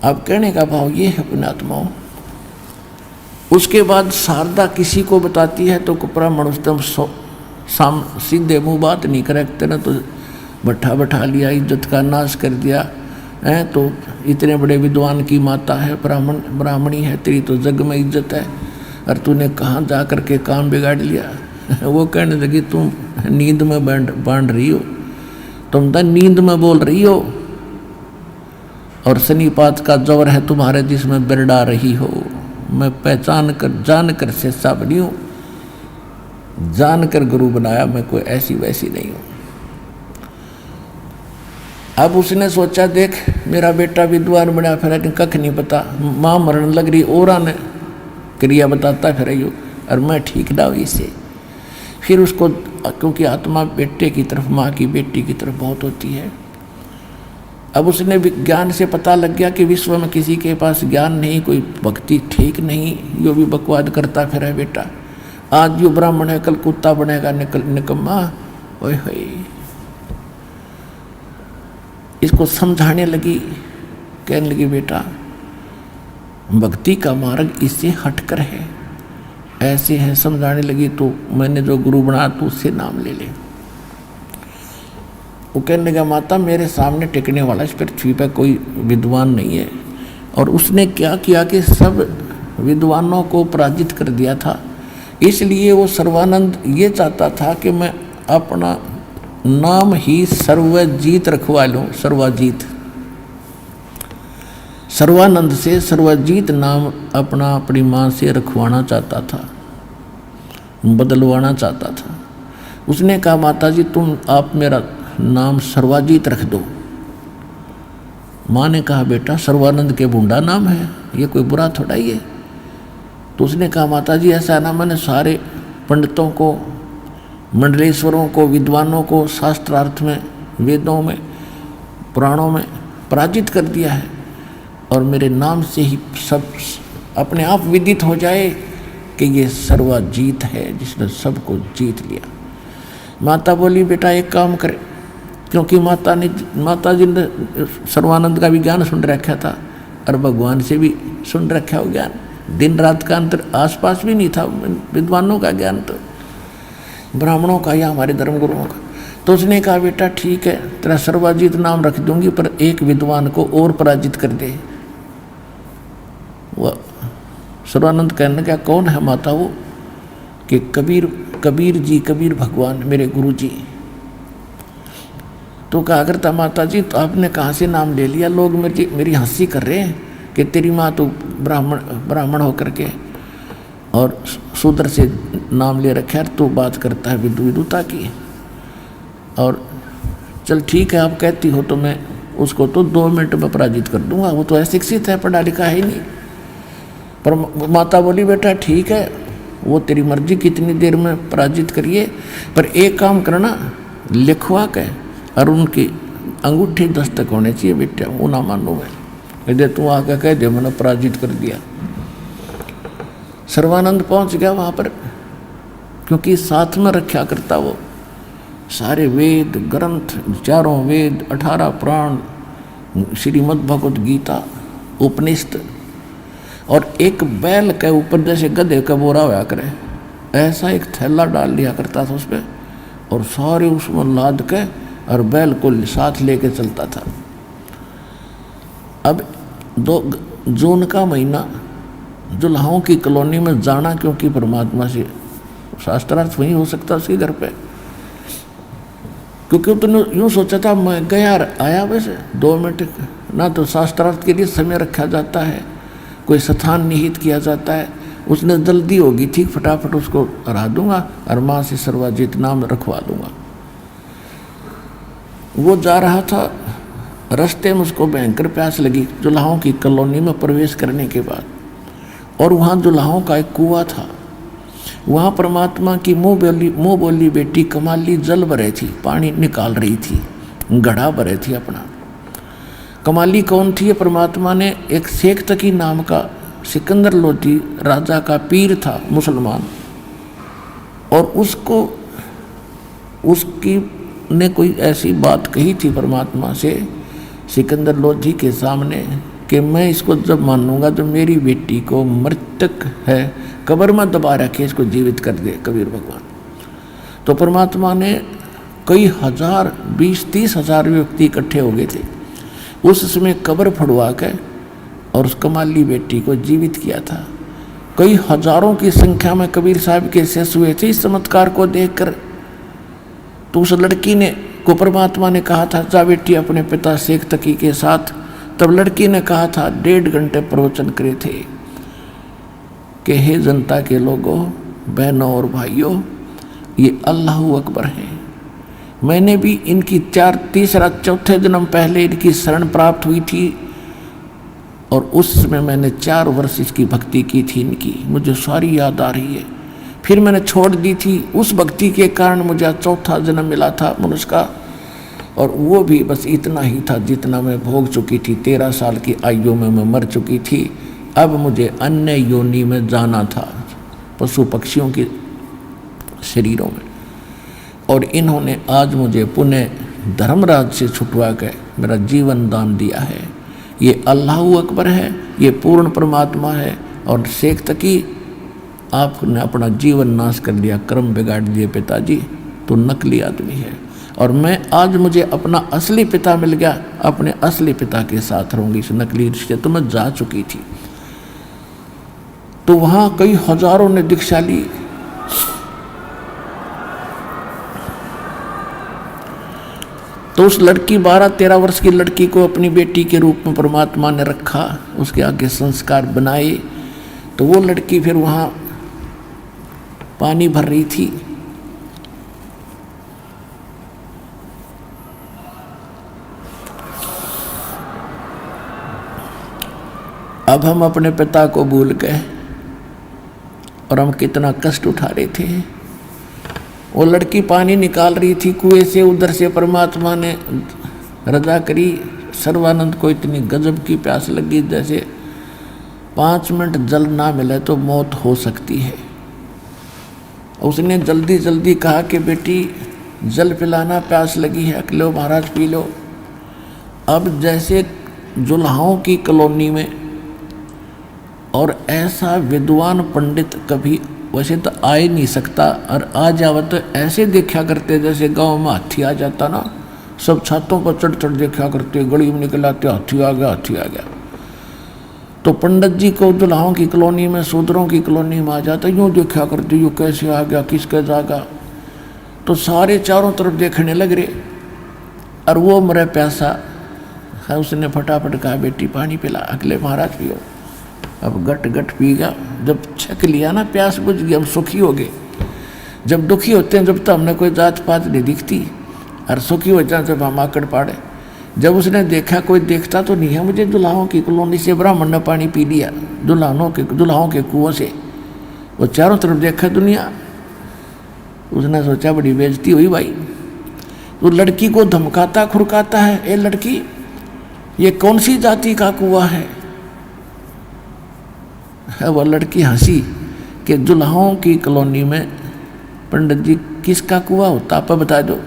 अब कहने का भाव ये है पुण्यात्माओं, उसके बाद शारदा किसी को बताती है तो ब्राह्मण उसदम सीधे मुँह बात नहीं करते ना, तो बैठा लिया, इज्जत का नाश कर दिया है। तो इतने बड़े विद्वान की माता है, ब्राह्मणी है, तेरी तो जग में इज्जत है, और तूने कहाँ जा कर के काम बिगाड़ लिया। वो कहने लगी तुम नींद में बांध रही हो, तुम तो नींद में बोल रही हो, और शनिपात का जोर है तुम्हारे जिसमें बिरड़ा रही हो। मैं पहचान कर जान कर शिष्या बनी हूँ, जान कर गुरु बनाया, मैं कोई ऐसी वैसी नहीं हूँ। अब उसने सोचा देख मेरा बेटा विद्वान बना फिर कख नहीं पता, माँ मरण लग रही और आने क्रिया बताता फिर यो, और मैं ठीक ना हुई से। फिर उसको, क्योंकि आत्मा बेटे की तरफ, माँ की बेटी की तरफ बहुत होती है। अब उसने ज्ञान से पता लग गया कि विश्व में किसी के पास ज्ञान नहीं, कोई भक्ति ठीक नहीं, यो भी बकवाद करता फिर है बेटा। आज जो ब्राह्मण है कल कुत्ता बनेगा निकम्मा। ओए होए, इसको समझाने लगी, कहने लगी बेटा भक्ति का मार्ग इससे हटकर है, ऐसे है। समझाने लगी तो मैंने जो गुरु बना तो उससे नाम ले ले। वो कहने लगा माता मेरे सामने टिकने वाला इस पृथ्वी पर कोई विद्वान नहीं है। और उसने क्या किया कि सब विद्वानों को पराजित कर दिया था, इसलिए वो सर्वानंद ये चाहता था कि मैं अपना नाम ही सर्वजीत रखवा लूँ। सर्वजीत, सर्वानंद से सर्वजीत नाम अपना अपनी माँ से रखवाना चाहता था, बदलवाना चाहता था। उसने कहा माता जी आप मेरा नाम सर्वाजीत रख दो। माँ ने कहा बेटा सर्वानंद के बूंडा नाम है, ये कोई बुरा थोड़ा ही है। तो उसने कहा माता जी ऐसा ना, मैंने सारे पंडितों को, मंडलेश्वरों को, विद्वानों को शास्त्रार्थ में, वेदों में, पुराणों में पराजित कर दिया है, और मेरे नाम से ही सब अपने आप विदित हो जाए कि ये सर्वजीत है जिसने सबको जीत लिया। माता बोली बेटा एक काम करे, क्योंकि माता जी ने सर्वानंद का भी ज्ञान सुन रखा था और भगवान से भी सुन रखा हो ज्ञान, दिन रात का अंतर आसपास भी नहीं था विद्वानों का ज्ञान, तो ब्राह्मणों का या हमारे धर्मगुरुओं का। तो उसने कहा बेटा ठीक है तेरा सर्वजीत नाम रख दूंगी, पर एक विद्वान को और पराजित कर दे। वह सर्वानंद कहने का कौन है माता? वो कि कबीर जी, कबीर भगवान मेरे गुरु जी। तो कहा करता माता जी तो आपने कहाँ से नाम ले लिया, लोग मेरी हंसी कर रहे हैं कि तेरी माँ तो ब्राह्मण होकर के और शूद्र से नाम ले रखा है, तो बात करता है विदुता की। और चल ठीक है आप कहती हो तो मैं उसको तो 2 मिनट में पराजित कर दूंगा, वो तो अशिक्षित है, पढ़ा लिखा है ही नहीं। पर माता बोली बेटा ठीक है वो तेरी मर्जी, कितनी देर में पराजित करिए, पर एक काम करना लिखवा के और उनकी अंगूठी दस्तक होने चाहिए बेटा, वो ना मानो मैं कहते तू आके कह दे मैंने पराजित कर दिया। सर्वानंद पहुंच गया वहाँ पर, क्योंकि साथ में रखा करता वो सारे वेद ग्रंथ, 4 वेद, 18 पुराण, श्रीमद् भगवत गीता, उपनिषद, और एक बैल के ऊपर जैसे गधे का बोरा होया करे ऐसा एक थैला डाल लिया करता था उस पर, और सारे उसमें लाद के और बैल को साथ लेके चलता था। अब 2 जून का महीना जुल्हाओं की कॉलोनी में जाना, क्योंकि परमात्मा से शास्त्रार्थ वहीं हो सकता उसके घर पे, क्योंकि तुमने यूँ सोचा था मैं गया आया, वैसे 2 मिनट ना तो शास्त्रार्थ के लिए समय रखा जाता है, कोई स्थान निहित किया जाता है। उसने जल्दी होगी ठीक फटाफट उसको हरा दूंगा और माँ से सर्वजीत नाम रखवा दूंगा। वो जा रहा था, रास्ते में उसको भयंकर प्यास लगी जुल्हाओं की कॉलोनी में प्रवेश करने के बाद, और वहाँ जुल्हाओं का एक कुआं था। वहाँ परमात्मा की मुँह बोली बेटी कमाली जल भरे थी, पानी निकाल रही थी, घड़ा भरे थी अपना। कमाली कौन थी? परमात्मा ने एक शेख तकी नाम का सिकंदर लोधी राजा का पीर था मुसलमान, और उसकी ने कोई ऐसी बात कही थी परमात्मा से सिकंदर लोधी के सामने कि मैं इसको जब मानूंगा तो मेरी बेटी को मृतक है कब्र में दबा रखे इसको जीवित कर दे कबीर भगवान। तो परमात्मा ने कई हजार 20-30 हजार व्यक्ति इकट्ठे हो गए थे उस समय कब्र फड़वा के और उस कमाली बेटी को जीवित किया था। कई हजारों की संख्या में कबीर साहब के शेष हुए थे इस चमत्कार को देखकर। तो उस लड़की ने को परमात्मा ने कहा था जा बेटी अपने पिता शेख तकी के साथ। तब लड़की ने कहा था 1.5 घंटे प्रवचन करे थे कि हे जनता के लोगों, बहनों और भाइयों, ये अल्लाह अकबर है। मैंने भी इनकी तीसरा चौथे जन्म पहले इनकी शरण प्राप्त हुई थी और उस समय मैंने 4 वर्ष इसकी भक्ति की थी इनकी, मुझे सारी याद आ रही है। फिर मैंने छोड़ दी थी, उस भक्ति के कारण मुझे चौथा जन्म मिला था मनुष्य का, और वो भी बस इतना ही था जितना मैं भोग चुकी थी। 13 साल की आयु में मैं मर चुकी थी। अब मुझे अन्य योनि में जाना था, पशु पक्षियों के शरीरों में, और इन्होंने आज मुझे पुनः धर्मराज से छुटवा कर मेरा जीवन दान दिया है। ये अल्लाह अकबर है, ये पूर्ण परमात्मा है। और शेख तकी आपने अपना जीवन नाश कर दिया, कर्म बिगाड़ दिए पिताजी, तो नकली आदमी है। और मैं आज मुझे अपना असली पिता मिल गया, अपने असली पिता के साथ रहूंगी, इस नकली रिश्ते तो मैं जा चुकी थी। तो वहाँ कई हजारों ने दीक्षा ली। तो उस लड़की 12-13 वर्ष की लड़की को अपनी बेटी के रूप में परमात्मा ने रखा, उसके आगे संस्कार बनाए। तो वो लड़की फिर वहाँ पानी भर रही थी। अब हम अपने पिता को भूल गए और हम कितना कष्ट उठा रहे थे। वो लड़की पानी निकाल रही थी कुएं से, उधर से परमात्मा ने रजा करी। सर्वानंद को इतनी गजब की प्यास लगी जैसे 5 मिनट जल ना मिले तो मौत हो सकती है। उसने जल्दी जल्दी कहा कि बेटी जल पिलाना, प्यास लगी है, लो महाराज पी लो। अब जैसे जुल्हाओं की कॉलोनी में, और ऐसा विद्वान पंडित कभी वैसे तो आ ही नहीं सकता, और आ जावा तो ऐसे देखा करते जैसे गांव में हाथी आ जाता ना, सब छतों पर चढ़ चढ़ देखा करते, गली में निकल आते, हाथी आ गया, हाथी आ गया। तो पंडित जी को दुल्हाओं की कॉलोनी में, शूद्रों की कॉलोनी में आ जाता, यूँ देखा करते, यूँ कैसे आ गया, किसके जागा। तो सारे चारों तरफ देखने लग रहे, और वो मरे प्यासा है। उसने फटाफट कहा बेटी पानी पिला, अगले महाराज पियो। अब गट गट पीगा। जब छक लिया ना, प्यास बुझ गई, हम सुखी हो गए। जब दुखी होते हैं जब तो हमने कोई जात पात नहीं दिखती, और सुखी हो जाए जब हम आकड़ पाड़े। जब उसने देखा कोई देखता तो नहीं है मुझे, दुल्हाओं की कॉलोनी से ब्राह्मण ने पानी पी लिया, दुल्हाओं के कुओं से। वो चारों तरफ देखा दुनिया, उसने सोचा बड़ी बेइज्जती हुई भाई। तो लड़की को धमकाता खुरकाता है, ए लड़की ये कौन सी जाति का कुआं है? वह लड़की हंसी कि दुल्हाओं की कॉलोनी में पंडित जी किसका कुआं होता, आप बता दो।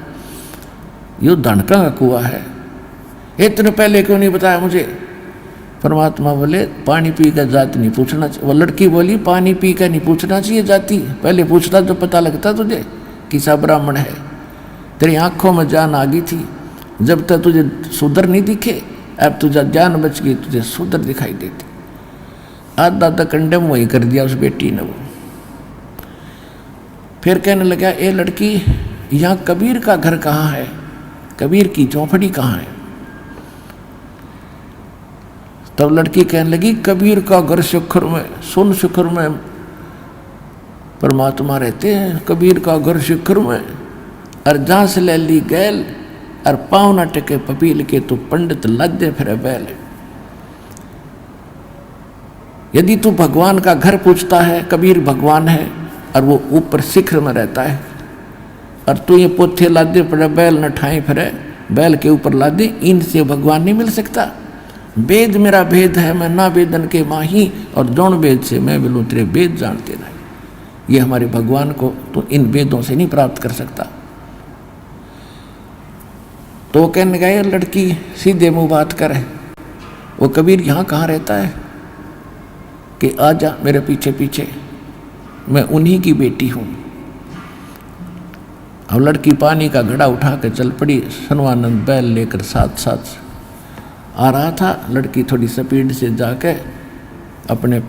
यो धनका का कुआं है। इतने पहले क्यों नहीं बताया मुझे? परमात्मा बोले पानी पी कर जाति नहीं पूछना चाहिए। वह लड़की बोली पानी पी कर नहीं पूछना चाहिए जाति, पहले पूछता तो पता लगता तुझे किसा ब्राह्मण है। तेरी आंखों में जान आ गई थी, जब तक तुझे सुधर नहीं दिखे, अब तुझे जान बच गई, तुझे सुधर दिखाई देती। आधा कंडम वही कर दिया उस बेटी ने। वो फिर कहने लगा ए लड़की यहाँ कबीर का घर कहाँ है, कबीर की चौपड़ी कहाँ है? तब लड़की कहने लगी कबीर का घर शिखर में, सुन शिखर में परमात्मा रहते हैं, कबीर का घर शिखर में। और जहाँ से ले ली गैल और पाँव न टेके पपील के, तो पंडित लज्जे फिर बैल। यदि तू भगवान का घर पूछता है, कबीर भगवान है और वो ऊपर शिखर में रहता है, और तू ये पोथे लादे पड़े बैल न ठाई फिरे, बैल के ऊपर लादे, इनसे भगवान नहीं मिल सकता। वेद मेरा भेद है, मैं ना वेदन के माही, और जौन वेद से मैं मिलूँ तेरे वेद जानते नहीं। ये हमारे भगवान को तो इन वेदों से नहीं प्राप्त कर सकता। तो वो कहने गए लड़की सीधे मुँह बात करे, वो कबीर यहाँ कहाँ रहता है कि आ जा मेरे पीछे पीछे, मैं उन्हीं की बेटी हूँ। अब लड़की पानी का घड़ा उठा के चल पड़ी। सर्वानंद बैल लेकर साथ साथ आ रहा था। लड़की थोड़ी स्पीड से जाके अपने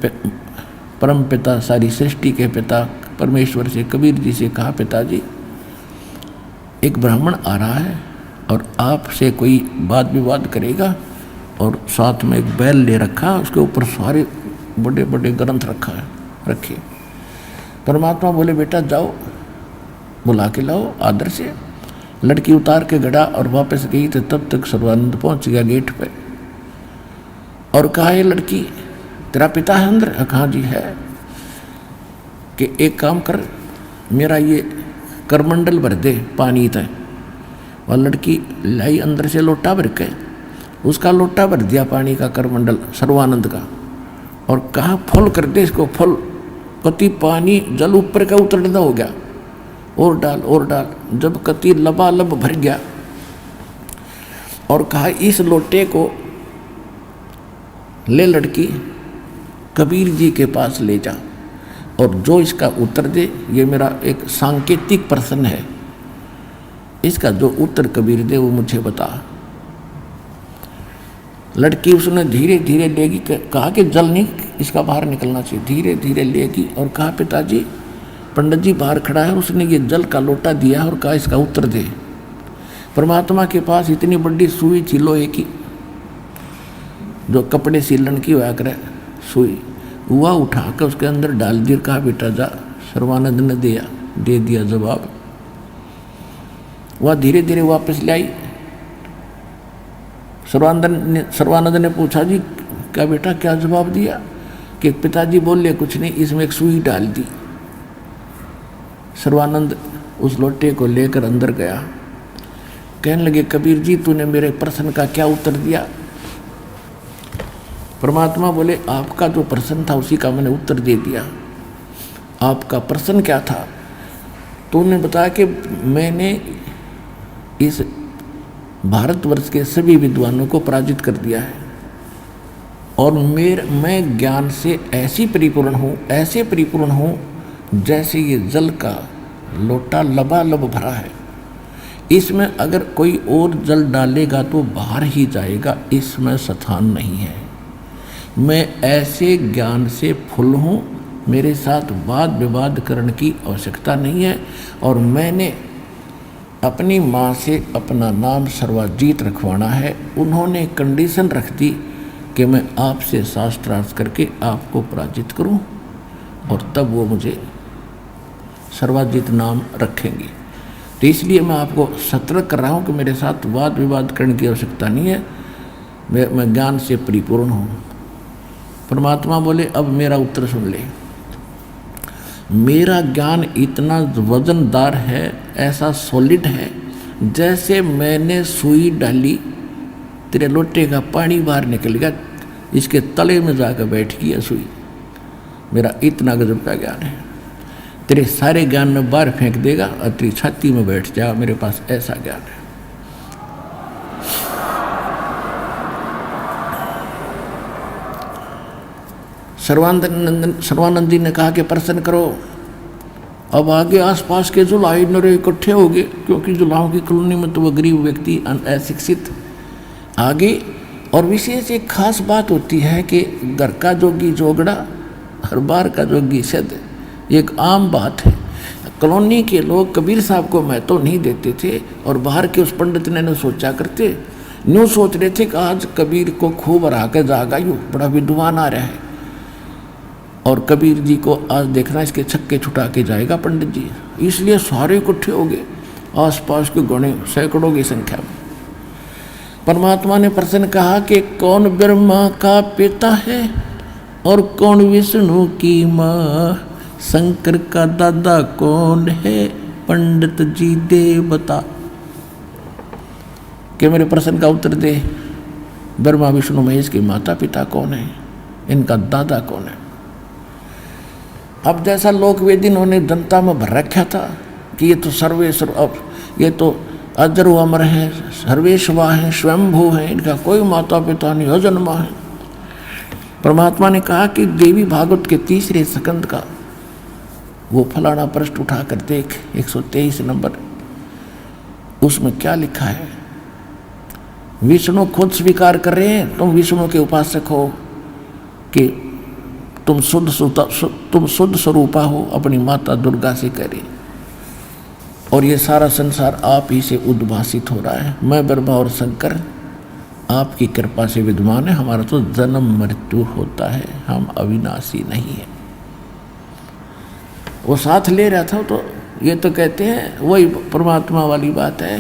परम पिता, सारी सृष्टि के पिता परमेश्वर से, कबीर जी से कहा, पिताजी एक ब्राह्मण आ रहा है और आपसे कोई वाद विवाद करेगा, और साथ में एक बैल ले रखा, उसके ऊपर सारे बड़े बड़े ग्रंथ रखे। परमात्मा बोले बेटा जाओ बुला के लाओ आदर से। लड़की उतार के घड़ा और वापस गई तो तब तक सर्वानंद पहुंच गया गेट पे और कहा, ये लड़की तेरा पिता है अंदर? कहा जी है। कि एक काम कर, मेरा ये करमंडल भर दे पानी तय। वह लड़की लाई अंदर से लोटा भर के, उसका लोटा भर दिया पानी का करमंडल सर्वानंद का, और कहा फुल कर दे इसको, फुल। कति पानी जल ऊपर का उतरना हो गया, और डाल और डाल। जब कति लबालब भर गया और कहा इस लोटे को ले लड़की कबीर जी के पास ले जा, और जो इसका उत्तर दे, ये मेरा एक सांकेतिक प्रश्न है, इसका जो उत्तर कबीर दे वो मुझे बता। लड़की उसने धीरे धीरे लेगी, कहा कि जल नहीं इसका बाहर निकलना चाहिए। धीरे धीरे लेगी और कहा पिताजी पंडित जी बाहर खड़ा है, उसने ये जल का लोटा दिया और कहा इसका उत्तर दे। परमात्मा के पास इतनी बड़ी सुई थी लोहे की, जो कपड़े सीलन की हुआ करे सुई, वह उठा कर उसके अंदर डाल दिया। कहा बेटा जा। सर्वानंद ने दे दिया जवाब। वह धीरे धीरे वापस ले आई। सर्वानंद ने पूछा जी क्या बेटा क्या जवाब दिया? कि पिताजी बोले कुछ नहीं, इसमें एक सुई डाल दी। सर्वानंद उस लोटे को लेकर अंदर गया। कहने लगे कबीर जी तूने मेरे प्रश्न का क्या उत्तर दिया? परमात्मा बोले आपका जो प्रश्न था उसी का मैंने उत्तर दे दिया। आपका प्रश्न क्या था? तूने बताया कि मैंने इस भारतवर्ष के सभी विद्वानों को पराजित कर दिया है, और मैं ज्ञान से ऐसे परिपूर्ण हूँ जैसे ये जल का लोटा लबालब भरा है। इसमें अगर कोई और जल डालेगा तो बाहर ही जाएगा, इसमें स्थान नहीं है। मैं ऐसे ज्ञान से फुल हूँ, मेरे साथ वाद विवाद करने की आवश्यकता नहीं है। और मैंने अपनी माँ से अपना नाम सर्वजीत रखवाना है। उन्होंने कंडीशन रख दी कि मैं आपसे शास्त्रार्थ करके आपको पराजित करूं, और तब वो मुझे सर्वजीत नाम रखेंगे। तो इसलिए मैं आपको सतर्क कर रहा हूं कि मेरे साथ वाद विवाद करने की आवश्यकता नहीं है, मैं ज्ञान से परिपूर्ण हूँ। परमात्मा बोले अब मेरा उत्तर सुन ले। मेरा ज्ञान इतना वजनदार है, ऐसा सॉलिड है, जैसे मैंने सुई डाली तेरे लोटे का पानी बाहर निकल गया, इसके तले में जाकर बैठ गया सुई। मेरा इतना गजब का ज्ञान है, तेरे सारे ज्ञान में बाहर फेंक देगा और तेरी छाती में बैठ जा। मेरे पास ऐसा ज्ञान है। सर्वानंदी ने कहा कि प्रश्न करो। अब आगे आसपास के जुलाही नरे इकट्ठे हो गए, क्योंकि जुलाहों की कॉलोनी में तो वह गरीब व्यक्ति अशिक्षित आगे। और विशेष एक खास बात होती है कि घर का जोगी जोगड़ा हर बार का जोगी सिद्ध, एक आम बात है। कॉलोनी के लोग कबीर साहब को महत्व नहीं देते थे, और बाहर के उस पंडित ने सोचा करते, यूँ सोच रहे थे कि आज कबीर को खूब हरा के जागा, यूँ बड़ा विद्वान आ रहा है, और कबीर जी को आज देखना इसके छक्के छुटा के जाएगा पंडित जी। इसलिए सारे इकट्ठे हो गए, आसपास के गणे सैकड़ों की संख्या में। परमात्मा ने प्रश्न कहा कि कौन ब्रह्मा का पिता है और कौन विष्णु की माँ? शंकर का दादा कौन है? पंडित जी दे बता। कि मेरे प्रश्न का उत्तर दे। ब्रह्मा विष्णु महेश के माता पिता कौन है? इनका दादा कौन है? अब जैसा लोक वेद इन्होंने जनता में भर रखा था कि ये तो सर्वेश्वर, अब ये तो अजर अमर है, सर्वेश्वर है, स्वयंभू है, इनका कोई माता पिता नहीं, अजन्मा है। परमात्मा ने कहा कि देवी भागवत के 3 स्कंद का वो फलाना पृष्ठ उठा कर देख, 123 नंबर, उसमें क्या लिखा है। विष्णु खुद स्वीकार कर रहे हैं, तुम विष्णु के उपासक हो कि तुम शुद्ध स्वरूपा हो, अपनी माता दुर्गा से करे, और ये सारा संसार आप ही से उद्भासित हो रहा है। मैं ब्रह्मा और शंकर आपकी कृपा से विद्यमान है, हमारा तो जन्म मृत्यु होता है, हम अविनाशी नहीं है। वो साथ ले रहा था, तो ये तो कहते हैं वही परमात्मा वाली बात है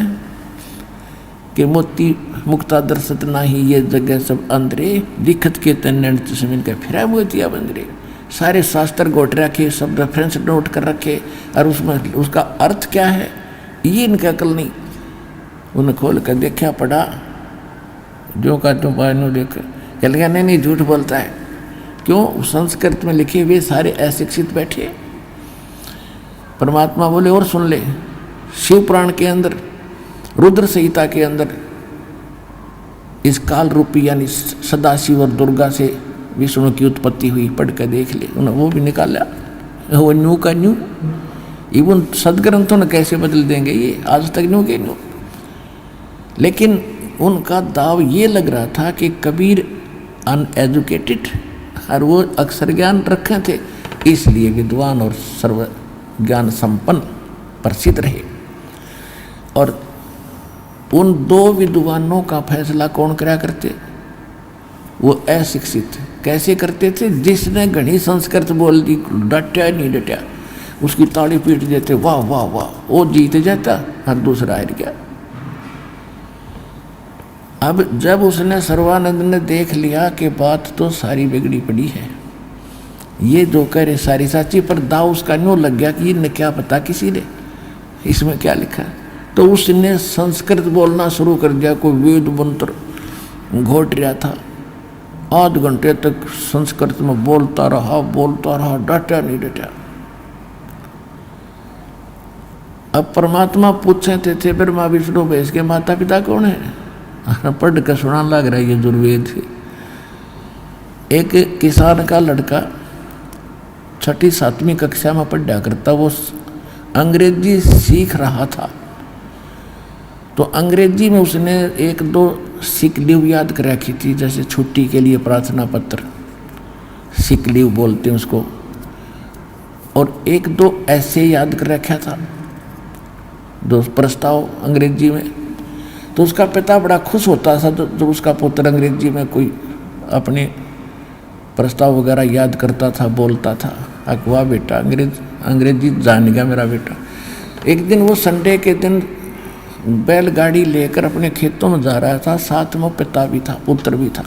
कि मोती मुक्ता दर्शत नाही, ये जगह सब अंदरे, दिखत के तन जमीन का फिरा मोतिया बंदरे। सारे शास्त्र गोट रखे, सब रेफरेंस नोट कर रखे, और उसमें उसका अर्थ क्या है ये इनका अकल नहीं। उन्हें खोल कर देखा, पढ़ा, जो का तो पानो देख, चल गया नहीं झूठ बोलता है। क्यों? संस्कृत में लिखे हुए सारे अशिक्षित बैठे। परमात्मा बोले और सुन ले, शिव पुराण के अंदर, रुद्र संहिता के अंदर इस काल रूपी यानी सदाशिव और दुर्गा से विष्णु की उत्पत्ति हुई, पढ़ कर देख ले। उन्हें वो भी निकाला, वो न्यू का न्यू। इवन सदग्रंथों ने कैसे बदल देंगे ये, आज तक न्यू के न्यू। लेकिन उनका दाव ये लग रहा था कि कबीर अनएजुकेटेड और वो अक्षर ज्ञान रखे थे, इसलिए विद्वान और सर्व ज्ञान संपन्न प्रसिद्ध रहे। और उन 2 विद्वानों का फैसला कौन करा करते? वो अशिक्षित। कैसे करते थे? जिसने घनी संस्कृत बोल दी, डटा नहीं डटा, उसकी ताली पीट देते, वाह वाह वाह, वो जीत जाता और दूसरा हार गया। अब जब उसने सर्वानंद ने देख लिया कि बात तो सारी बिगड़ी पड़ी है, ये जो कह रहे सारी साची, पर दाव उसका न्यू लग गया कि इन्हें क्या पता किसी ने इसमें क्या लिखा है। तो उसने संस्कृत बोलना शुरू कर दिया, कोई वेद मंत्र घोट रहा था, आध घंटे तक संस्कृत में बोलता रहा, डटा नहीं डटा। अब परमात्मा पूछे थे ब्रह्मा विष्णु महेश के माता पिता कौन है? पढ़ कर सुना लग रहा है ये दुर्वेद। एक किसान का लड़का 6ठी 7वीं कक्षा में पढ़ा करता, वो अंग्रेजी सीख रहा था। तो अंग्रेजी में उसने 1-2 सिक लीव याद कर रखी थी, जैसे छुट्टी के लिए प्रार्थना पत्र, सिक लीव बोलते हैं उसको, और 1-2 ऐसे याद कर रखा था, 2 प्रस्ताव अंग्रेजी में। तो उसका पिता बड़ा खुश होता था जब उसका पुत्र अंग्रेजी में कोई अपने प्रस्ताव वगैरह याद करता था, बोलता था। वाह बेटा, अंग्रेजी जान गया मेरा बेटा। एक दिन वो संडे के दिन बैलगाड़ी लेकर अपने खेतों में जा रहा था, साथ में पिता भी था, पुत्र भी था।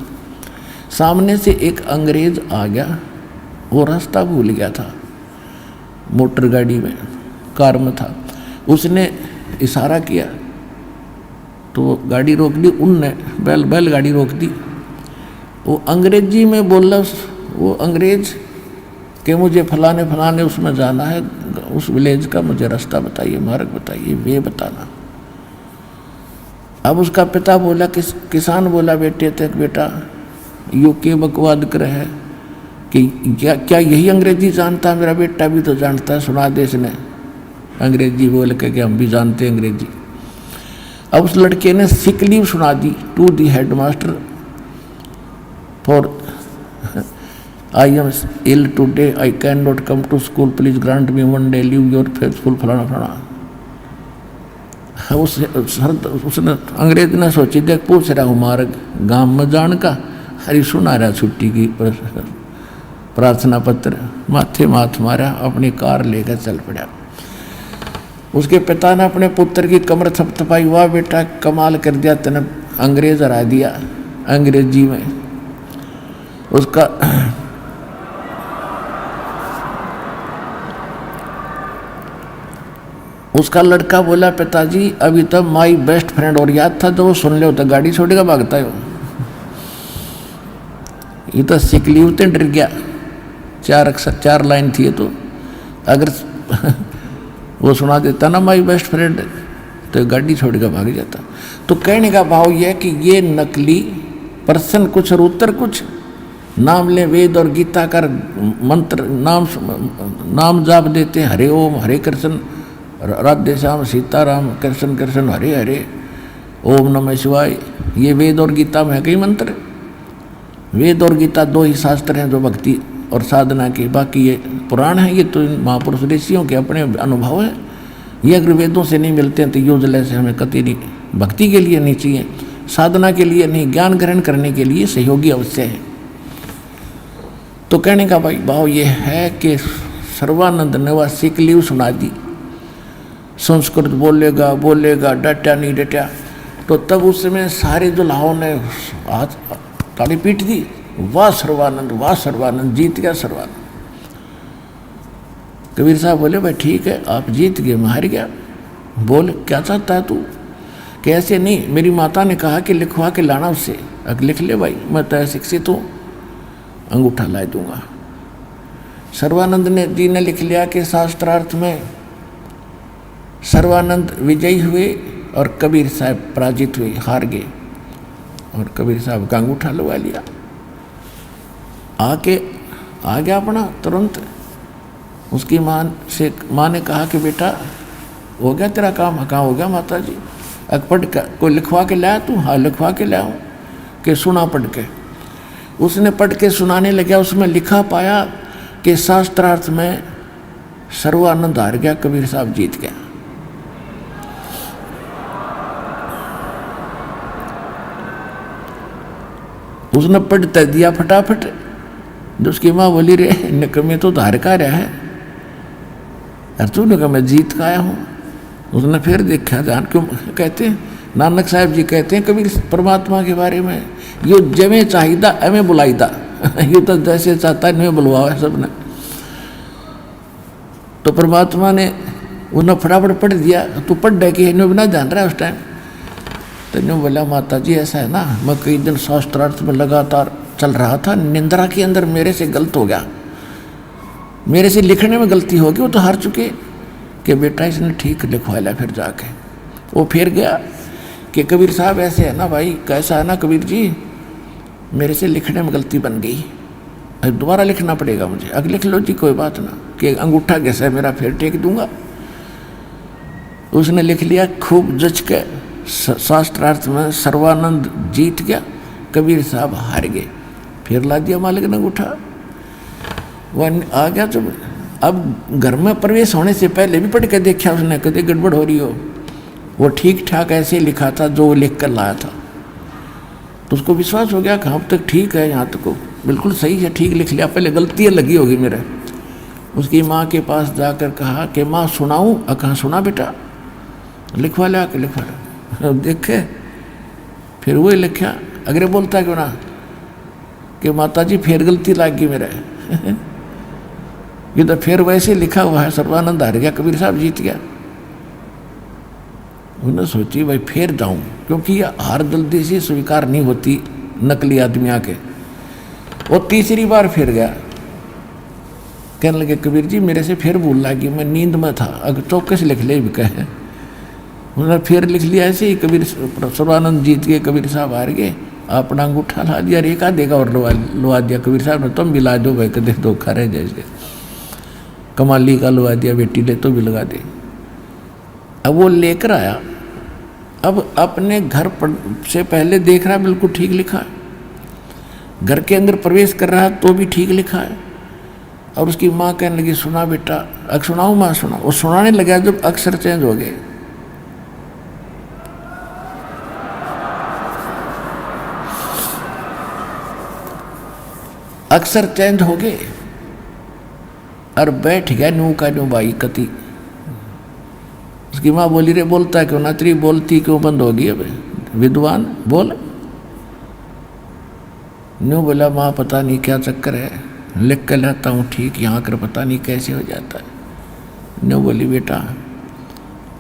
सामने से एक अंग्रेज आ गया, वो रास्ता भूल गया था, मोटर गाड़ी में, कार में था। उसने इशारा किया तो वो गाड़ी रोक दी, उनने बैलगाड़ी रोक दी। वो अंग्रेजी में बोला, वो अंग्रेज कि मुझे फलाने उसमें जाना है, उस विलेज का मुझे रास्ता बताइए, मार्ग बताइए, वे बताना। अब उसका पिता बोला, किसान बोला बेटे तक, बेटा यो के बकवाद कर है कि क्या यही अंग्रेजी जानता? मेरा बेटा भी तो जानता है, सुना दे इसने अंग्रेजी बोल के कि हम भी जानते हैं अंग्रेजी। अब उस लड़के ने सिक लीव सुना दी to the head master for I am ill today, I can not come to school, please grant me 1 day leave your faithful फलाना। उसने अंग्रेज ने सोची, देख पूछ रहा हूँ मार्ग गांव में जान का, हरी सुना रहा छुट्टी की प्रार्थना पत्र, माथे माथ मारा, अपनी कार लेकर चल पड़ा। उसके पिता ने अपने पुत्र की कमर थपथपाई, वाह बेटा कमाल कर दिया, तने अंग्रेज हरा दिया अंग्रेजी में। उसका लड़का बोला, पिताजी अभी तक माई बेस्ट फ्रेंड और याद था, तो वो सुन ले तो गाड़ी छोड़ेगा, भागता है। ये तो सिक लीव तो डर गया, 4 अक्षर 4 लाइन थी। तो अगर वो सुना देता ना माई बेस्ट फ्रेंड, तो गाड़ी छोड़ कर भाग जाता। तो कहने का भाव यह है कि ये नकली पर्सन कुछ और उत्तर कुछ, नाम ले वेद और गीता का मंत्र नाम जाप देते हैं, हरे ओम हरे कृष्ण राधे श्याम सीताराम कृष्ण कृष्ण हरे हरे ओम नमः शिवाय। ये वेद और गीता में है कई मंत्र। वेद और गीता दो ही शास्त्र हैं जो भक्ति और साधना के, बाकी ये पुराण है, ये तो महापुरुष ऋषियों के अपने अनुभव है। ये अगर वेदों से नहीं मिलते हैं तो यूजलेस है, हमें कतई नहीं, भक्ति के लिए नहीं चाहिए, साधना के लिए नहीं, ज्ञान ग्रहण करने के लिए सहयोगी अवश्य है। तो कहने का भाव ये है कि सर्वानंद ने वह सिकलीव सुना दी, संस्कृत बोलेगा बोलेगा डटा नहीं डटा। तो तब उस समय सारे दुल्हाओं ने हाथ ताली पीट दी, वाह सर्वानंद जीत गया सर्वानंद। कबीर साहब बोले भाई ठीक है आप जीत गए, मैं हार गया, बोल क्या चाहता है तू? कैसे नहीं, मेरी माता ने कहा कि लिखवा के लाना उससे। अब लिख ले भाई, मैं तो शिक्षित हूँ, अंगूठा ला दूंगा। सर्वानंद जी ने लिख लिया कि शास्त्रार्थ में सर्वानंद विजयी हुए और कबीर साहब पराजित हुए, हार गए। और कबीर साहब का अंगूठा लगा लिया, आके आ गया अपना तुरंत। उसकी माँ ने कहा कि बेटा हो गया तेरा काम? कहाँ हो गया माता जी। पढ़ के कोई लिखवा के लाया तू? हाँ लिखवा के लाया हूँ। कि सुना पढ़ के। उसने पढ़ के सुनाने लगा, उसमें लिखा पाया कि शास्त्रार्थ में सर्वानंद हार गया, कबीर साहब जीत गया। उसने पढ़ते दिया फटाफट। जो उसकी माँ बोली रे निकम्मे तो हार का रहा है, और तूने कहा मैं जीत का आया हूँ। उसने फिर देखा, जान क्यों कहते हैं, नानक साहब जी कहते हैं कबीर परमात्मा के बारे में, यो जमे चाहिदा एवें बुलाईदा, यो तो जैसे चाहता है नहीं बुलवा है सबने। तो परमात्मा ने उन्हें फटाफट पढ़ दिया। तू पढ़ डे कि इन्हें बिना जान रहा है उस टाइम। तो इन्हें बोला माता जी ऐसा है ना, मैं कई दिन शास्त्रार्थ में लगातार चल रहा था, निंद्रा के अंदर मेरे से गलत हो गया, मेरे से लिखने में गलती होगी, वो तो हार चुके। कि बेटा इसने ठीक लिखवा लिया। फिर जाके वो फिर गया कि कबीर साहब ऐसे है ना भाई, कैसा है ना कबीर जी, मेरे से लिखने में गलती बन गई, अब दोबारा लिखना पड़ेगा मुझे। अब लिख लो जी कोई बात ना, कि अंगूठा कैसा है मेरा फिर टेक दूंगा। उसने लिख लिया खूब जच के, शास्त्रार्थ में सर्वानंद जीत गया, कबीर साहब हार गए। फिर ला दिया मालिक ने अंगूठा। वह आ गया। जब अब घर में प्रवेश होने से पहले भी पढ़ के देखा उसने, कभी गड़बड़ हो रही हो। वो ठीक ठाक ऐसे लिखा था जो वो लिख कर लाया था। तो उसको विश्वास हो गया कि अब तक ठीक है, यहाँ तक बिल्कुल सही है, ठीक लिख लिया, पहले गलतियाँ लगी होगी मेरे। उसकी माँ के पास जाकर कहा कि माँ सुनाऊँ? कहाँ सुना बेटा, लिखवा लिया कि लिखवा लिया। देखे फिर वही लिखा। अगर बोलता क्यों ना कि माता जी फिर गलती लग गई मेरे, ये तो फिर वैसे लिखा हुआ है, सर्वानंद हार गया, कबीर साहब जीत गया। उन्होंने सोची भाई फिर जाऊं, क्योंकि ये हार जल्दी से स्वीकार नहीं होती नकली आदमी आके। वो तीसरी बार फिर गया, कहने लगे कबीर जी मेरे से फिर भूल लगी, मैं नींद में था, अगर चौकस लिख ले भी कहे। उन्होंने फिर लिख लिया ऐसे ही, कबीर सर्वानंद जीत गए, कबीर साहब हार गए। अपना अंगूठा ला दिया, एक आधे और लुआ दिया। कबीर साहब ने तुम भी ला दो भाई, कदे धोखा रह जैसे। कमाली का लुआ दिया, बेटी ले तो भी लगा दे। अब वो लेकर आया, अब अपने घर से पहले देख रहा बिल्कुल ठीक लिखा है, घर के अंदर प्रवेश कर रहा है तो भी ठीक लिखा है। और उसकी माँ कहने लगी सुना बेटा, अब सुनाऊँ माँ सुना। वो सुनाने लगा जब अक्षर चेंज हो गए। अक्षर चेंज हो गए और बैठ गया नू का नू भाई कति। उसकी माँ बोली रे बोलता क्यों ना, तेरी बोलती क्यों बंद होगी अब, विद्वान बोल। न्यू बोला माँ पता नहीं क्या चक्कर है, लिख कर लाता हूँ ठीक, यहाँ कर पता नहीं कैसे हो जाता है। न्यू बोली बेटा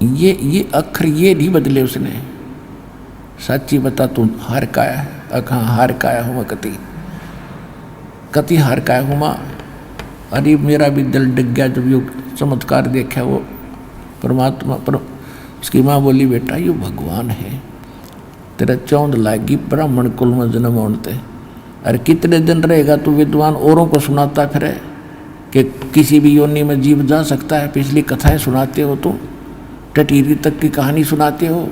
ये अक्षर ये नहीं बदले उसने, सच्ची बता तू हार का आया है? कहाँ हार का आया हूँ मैं, कति हार का आया हूँ माँ। अरे मेरा भी दिल डिग गया जब यो चमत्कार देखा वो परमात्मा पर। उसकी माँ बोली बेटा ये भगवान है, तेरा चौंध लागी ब्राह्मण कुल में जन्म होते, अरे कितने दिन रहेगा तू विद्वान, औरों को सुनाता फिरे कि किसी भी योनि में जीव जा सकता है। पिछली कथाएं सुनाते हो, तुम टटीरी तक की कहानी सुनाते हो।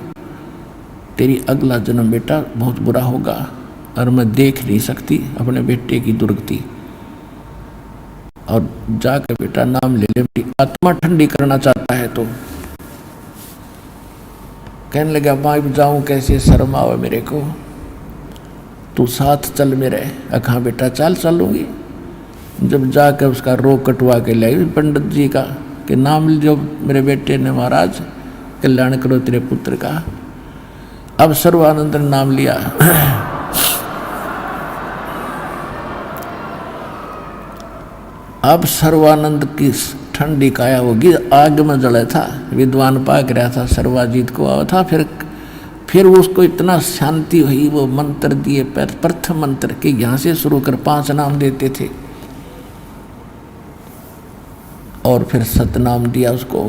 तेरी अगला जन्म बेटा बहुत बुरा होगा, और मैं देख नहीं सकती अपने बेटे की दुर्गति। और जाकर बेटा नाम ले ले, मेरी आत्मा ठंडी करना चाहता है तो। कहने लगा माँ जाऊं कैसे, शर्म आवे मेरे को, तू साथ चल मेरे। अखा बेटा चल चलूंगी। जब जाकर उसका रोग कटवा के लाई पंडित जी का कि नाम जो मेरे बेटे ने महाराज कल्याण करो तेरे पुत्र का। अब सर्वानंद ने नाम लिया। अब सर्वानंद की ठंडी काया होगी, आग में जले था, विद्वान पाक रहा था, सर्वाजीत को आया था। फिर उसको इतना शांति हुई, वो मंत्र दिए, प्रथम मंत्र के यहाँ से शुरू कर 5 नाम देते थे, और फिर सतनाम दिया उसको।